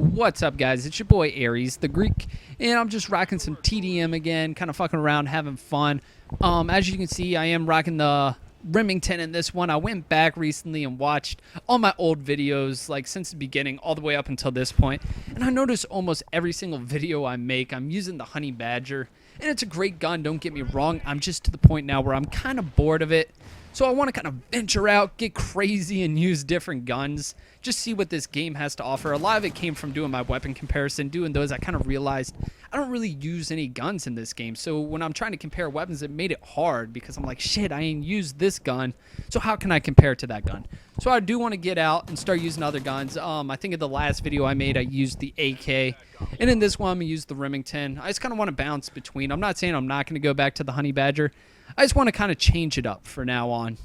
What's up, guys? It's your boy Aries, the Greek, and I'm just rocking some TDM again, kind of fucking around, having fun. As you can see, I am rocking the Remington in this one. I went back recently and watched all my old videos, like since the beginning, all the way up until this point, and I noticed almost every single video I make, I'm using the Honey Badger, and it's a great gun, don't get me wrong. I'm just to the point now where I'm kind of bored of it. So I want to kind of venture out, get crazy, and use different guns. Just see what this game has to offer. A lot of it came from doing my weapon comparison. Doing those, I kind of realized I don't really use any guns in this game. So when I'm trying to compare weapons, it made it hard because I'm like, shit, I ain't used this gun. So how can I compare it to that gun? So I do want to get out and start using other guns. I think in the last video I made, I used the AK. And in this one, I'm going to use the Remington. I just kind of want to bounce between. I'm not saying I'm not going to go back to the Honey Badger. I just want to kind of change it up for now on.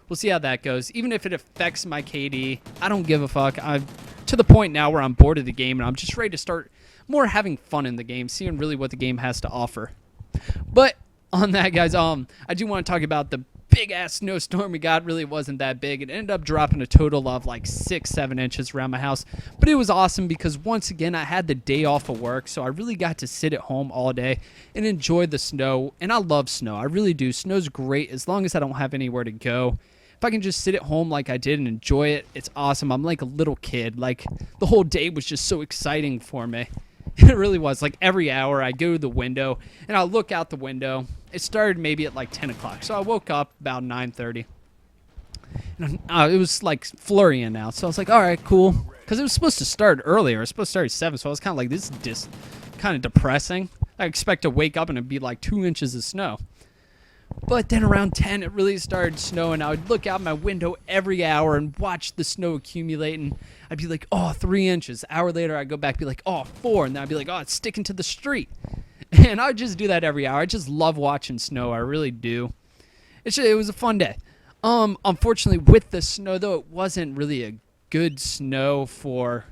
We'll see how that goes. Even if it affects my KD, I don't give a fuck. I'm to the point now where I'm bored of the game, and I'm just ready to start more having fun in the game, seeing really what the game has to offer. But on that, guys, I do want to talk about the big-ass snowstorm we got. Really wasn't that big. It ended up dropping a total of like 6-7 inches around my house. But it was awesome because, once again, I had the day off of work, so I really got to sit at home all day and enjoy the snow. And I love snow. I really do. Snow's great as long as I don't have anywhere to go. If I can just sit at home like I did and enjoy it, it's awesome. I'm like a little kid. Like, the whole day was just so exciting for me. It really was. Like, every hour I go to the window and I'll look out the window. It started maybe at like 10 o'clock. So I woke up about 9:30. And it was like flurrying now. So I was like, all right, cool. Because it was supposed to start earlier. It was supposed to start at 7. So I was kind of like, this is kind of depressing. I expect to wake up and it'd be like 2 inches of snow. But then around 10, it really started snowing. I would look out my window every hour and watch the snow accumulate. And I'd be like, oh, 3 inches. An hour later, I'd go back and be like, oh, 4. And then I'd be like, oh, it's sticking to the street. And I would just do that every hour. I just love watching snow. I really do. It was a fun day. Unfortunately, with the snow, though, it wasn't really a good snow for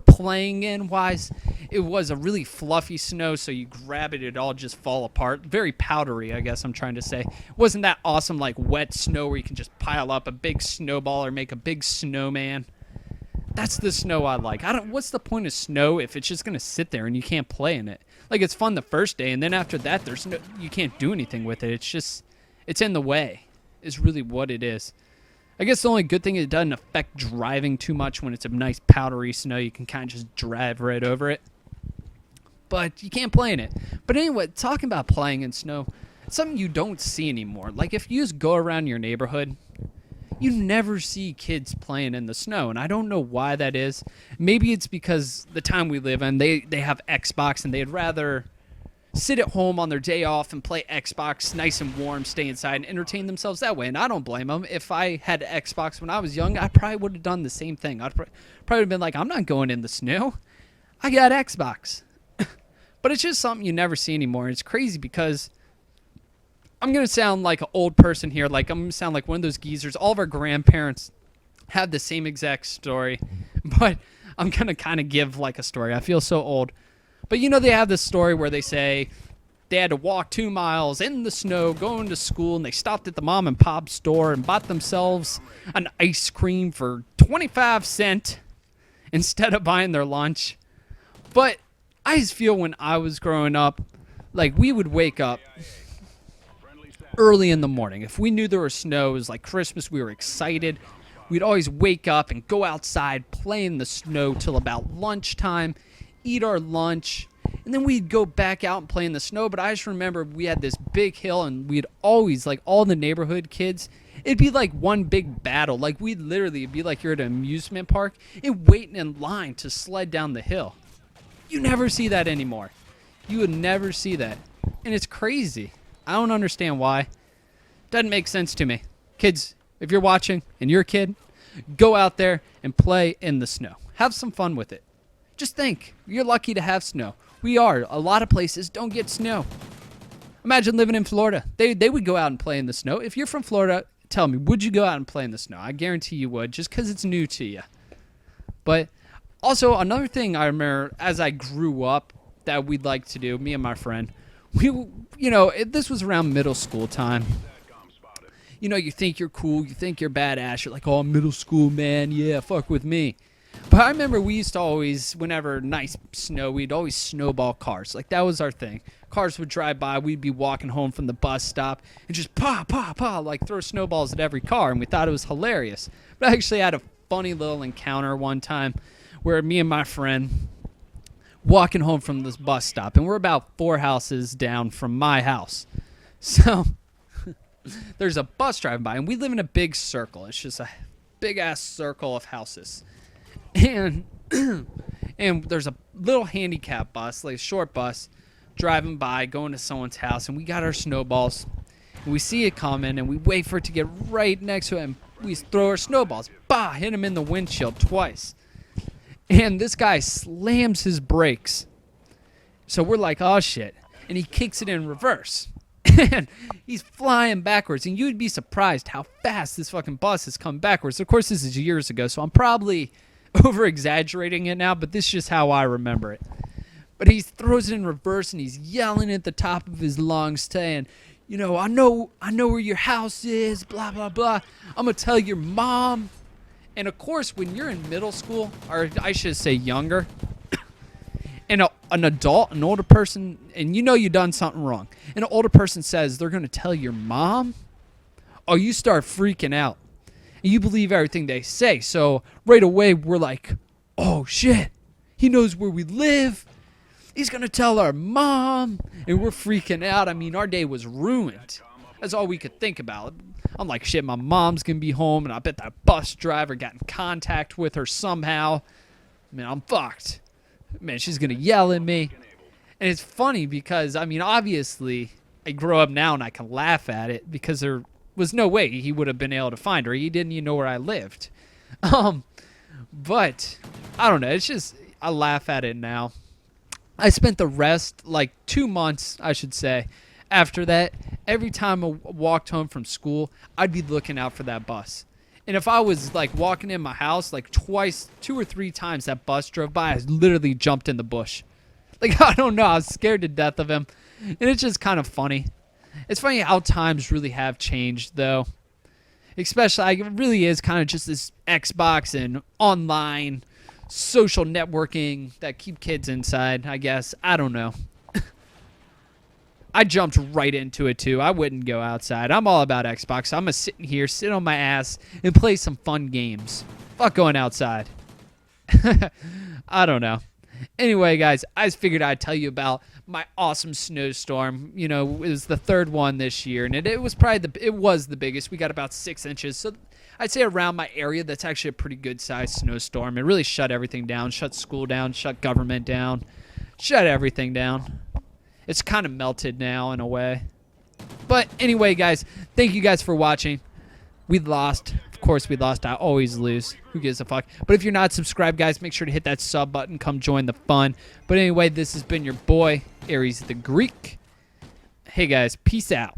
playing in wise. It was a really fluffy snow, so you grab it, it all just fall apart. Very powdery, I guess I'm trying to say. It wasn't that awesome like wet snow where you can just pile up a big snowball or make a big snowman. That's the snow I like. What's the point of snow if it's just gonna sit there and you can't play in it? Like, it's fun the first day, and then after that you can't do anything with it. It's in the way is really what it is. I guess the only good thing is it doesn't affect driving too much. When it's a nice powdery snow, you can kind of just drive right over it. But you can't play in it. But anyway, talking about playing in snow, it's something you don't see anymore. Like, if you just go around your neighborhood, you never see kids playing in the snow. And I don't know why that is. Maybe it's because the time we live in, they have Xbox and they'd rather sit at home on their day off and play Xbox nice and warm, stay inside, and entertain themselves that way. And I don't blame them. If I had Xbox when I was young, I probably would have done the same thing. I'd probably been like, I'm not going in the snow. I got Xbox. But it's just something you never see anymore. And it's crazy because I'm going to sound like an old person here. Like, I'm going to sound like one of those geezers. All of our grandparents have the same exact story. But I'm going to kind of give like a story. I feel so old. But, you know, they have this story where they say they had to walk 2 miles in the snow going to school, and they stopped at the mom and pop store and bought themselves an ice cream for 25 cents instead of buying their lunch. But I just feel when I was growing up, like, we would wake up early in the morning. If we knew there was snow, it was like Christmas, we were excited. We'd always wake up and go outside, play in the snow till about lunchtime, eat our lunch, and then we'd go back out and play in the snow. But I just remember we had this big hill, and we'd always, like, all the neighborhood kids, it'd be like one big battle. Like, it'd be like you're at an amusement park and waiting in line to sled down the hill. You never see that anymore. You would never see that. And it's crazy. I don't understand why. Doesn't make sense to me. Kids, if you're watching and you're a kid, go out there and play in the snow. Have some fun with it. Just think, you're lucky to have snow. We are. A lot of places don't get snow. Imagine living in Florida. They would go out and play in the snow. If you're from Florida, tell me, would you go out and play in the snow? I guarantee you would, just because it's new to you. But also, another thing I remember as I grew up that we'd like to do, me and my friend, this was around middle school time. You know, you think you're cool, you think you're badass, you're like, oh, middle school, man, yeah, fuck with me. But I remember we used to always, whenever nice snow, we'd always snowball cars. Like, that was our thing. Cars would drive by, we'd be walking home from the bus stop, and just pa, pa, pa, like throw snowballs at every car, and we thought it was hilarious. But I actually had a funny little encounter one time where me and my friend walking home from this bus stop, and we're about 4 houses down from my house. So there's a bus driving by, and we live in a big circle. It's just a big-ass circle of houses. And and there's a little handicap bus, like a short bus, driving by, going to someone's house, and we got our snowballs. And we see it coming, and we wait for it to get right next to it, and we throw our snowballs. Bah! Hit him in the windshield twice. And this guy slams his brakes. So we're like, oh, shit. And he kicks it in reverse. And he's flying backwards. And you'd be surprised how fast this fucking bus has come backwards. Of course, this is years ago, so I'm probably over-exaggerating it now, but this is just how I remember it. But he throws it in reverse, and he's yelling at the top of his lungs, saying, you know, I know where your house is, blah, blah, blah. I'm going to tell your mom. And, of course, when you're in middle school, or I should say younger, and an adult, an older person, and you know you done something wrong, and an older person says they're going to tell your mom, oh, you start freaking out. And you believe everything they say. So right away, we're like, oh, shit. He knows where we live. He's going to tell our mom. And we're freaking out. I mean, our day was ruined. That's all we could think about. I'm like, shit, my mom's going to be home. And I bet that bus driver got in contact with her somehow. Man, I'm fucked. Man, she's going to yell at me. And it's funny because, I mean, obviously, I grow up now and I can laugh at it because there was no way he would have been able to find her. He didn't even know where I lived. But I don't know. It's just, I laugh at it now. I spent the rest, like 2 months, I should say, after that. Every time I walked home from school, I'd be looking out for that bus. And if I was like walking in my house, like 2 or 3 times that bus drove by, I literally jumped in the bush. Like, I don't know. I was scared to death of him. And it's just kind of funny. It's funny how times really have changed, though. Especially, like, it really is kind of just this Xbox and online social networking that keep kids inside, I guess. I don't know. I jumped right into it, too. I wouldn't go outside. I'm all about Xbox. I'm going to sit in here, sit on my ass, and play some fun games. Fuck going outside. I don't know. Anyway, guys, I just figured I'd tell you about my awesome snowstorm. You know, it was the 3rd one this year, and it was probably the biggest. We got about 6 inches. So I'd say around my area, that's actually a pretty good-sized snowstorm. It really shut everything down, shut school down, shut government down, shut everything down. It's kind of melted now in a way. But anyway, guys, thank you guys for watching. We lost. Of course we lost. I always lose. Who gives a fuck? But if you're not subscribed, guys, make sure to hit that sub button. Come join the fun. But anyway, this has been your boy, Aries the Greek. Hey, guys, peace out.